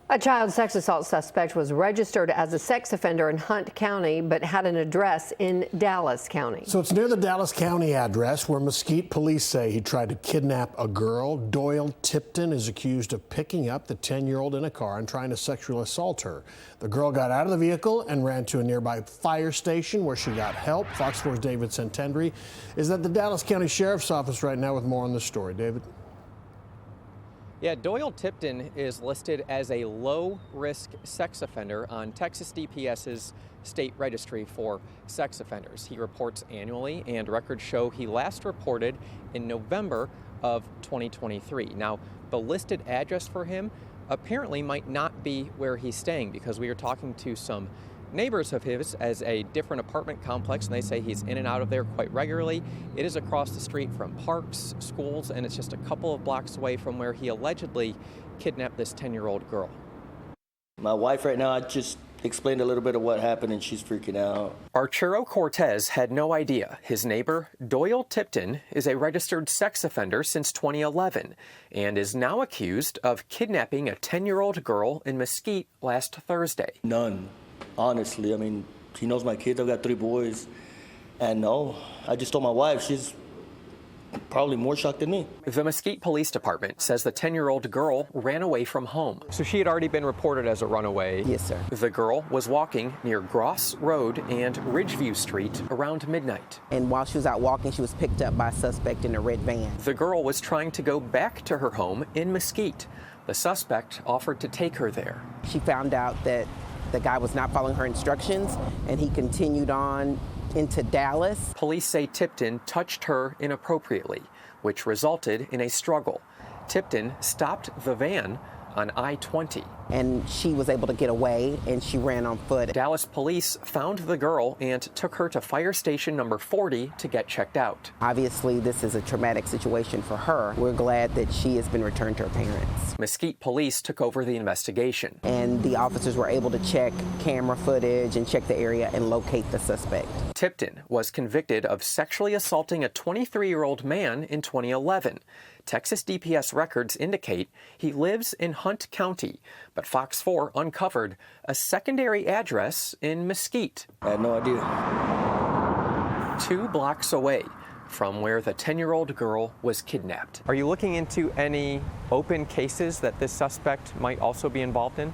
A child sex assault suspect was registered as a sex offender in Hunt County, but had an address in Dallas County. So it's near the Dallas County address where Mesquite police say he tried to kidnap a girl. Doyle Tipton is accused of picking up the 10-year-old in a car and trying to sexually assault her. The girl got out of the vehicle and ran to a nearby fire station where she got help. Fox 4's David Santendry is at the Dallas County Sheriff's Office right now with more on the story. David? Yeah, Doyle Tipton is listed as a low-risk sex offender on Texas DPS's state registry for sex offenders. He reports annually, and records show he last reported in November of 2023. Now, the listed address for him apparently might not be where he's staying, because we are talking to some neighbors of his as a different apartment complex, and they say he's in and out of there quite regularly. It is across the street from parks, schools, and it's just a couple of blocks away from where he allegedly kidnapped this 10-year-old girl. My wife right now, I just explained a little bit of what happened, and she's freaking out. Arturo Cortez had no idea his neighbor, Doyle Tipton, is a registered sex offender since 2011 and is now accused of kidnapping a 10-year-old girl in Mesquite last Thursday. None. Honestly, I mean, he knows my kids. I've got 3 boys. And no, I just told my wife. She's probably more shocked than me. The Mesquite Police Department says the 10-year-old girl ran away from home. So she had already been reported as a runaway. Yes, sir. The girl was walking near Gross Road and Ridgeview Street around midnight. And while she was out walking, she was picked up by a suspect in a red van. The girl was trying to go back to her home in Mesquite. The suspect offered to take her there. She found out that the guy was not following her instructions, and he continued on into Dallas. Police say Tipton touched her inappropriately, which resulted in a struggle. Tipton stopped the van on I-20. And she was able to get away, and she ran on foot. Dallas police found the girl and took her to fire station number 40 to get checked out. Obviously, this is a traumatic situation for her. We're glad that she has been returned to her parents. Mesquite police took over the investigation. And the officers were able to check camera footage and check the area and locate the suspect. Tipton was convicted of sexually assaulting a 23-year-old man in 2011. Texas DPS records indicate he lives in Hunt County, but Fox 4 uncovered a secondary address in Mesquite. I had no idea. 2 blocks away from where the 10-year-old girl was kidnapped. Are you looking into any open cases that this suspect might also be involved in?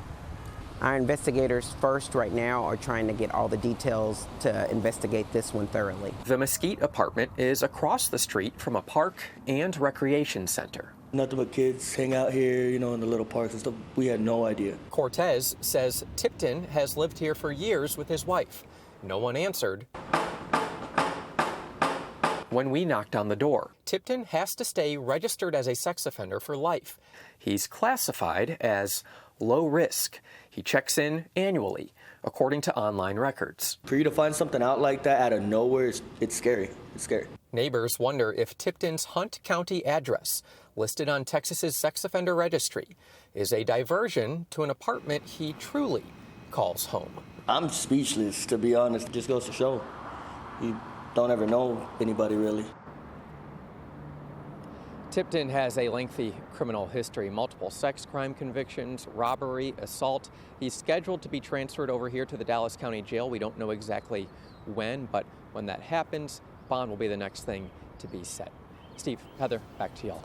Our investigators first right now are trying to get all the details to investigate this one thoroughly. The Mesquite apartment is across the street from a park and recreation center. Nothing but kids hang out here, you know, in the little parks and stuff. We had no idea. Cortez says Tipton has lived here for years with his wife. No one answered when we knocked on the door. Tipton has to stay registered as a sex offender for life. He's classified as low risk. He checks in annually, according to online records. For you to find something out like that out of nowhere, it's scary. It's scary. Neighbors wonder if Tipton's Hunt County address, listed on Texas's sex offender registry, is a diversion to an apartment he truly calls home. I'm speechless, to be honest. It just goes to show. You don't ever know anybody, really. Tipton has a lengthy criminal history, multiple sex crime convictions, robbery, assault. He's scheduled to be transferred over here to the Dallas County Jail. We don't know exactly when, but when that happens, bond will be the next thing to be set. Steve, Heather, back to y'all.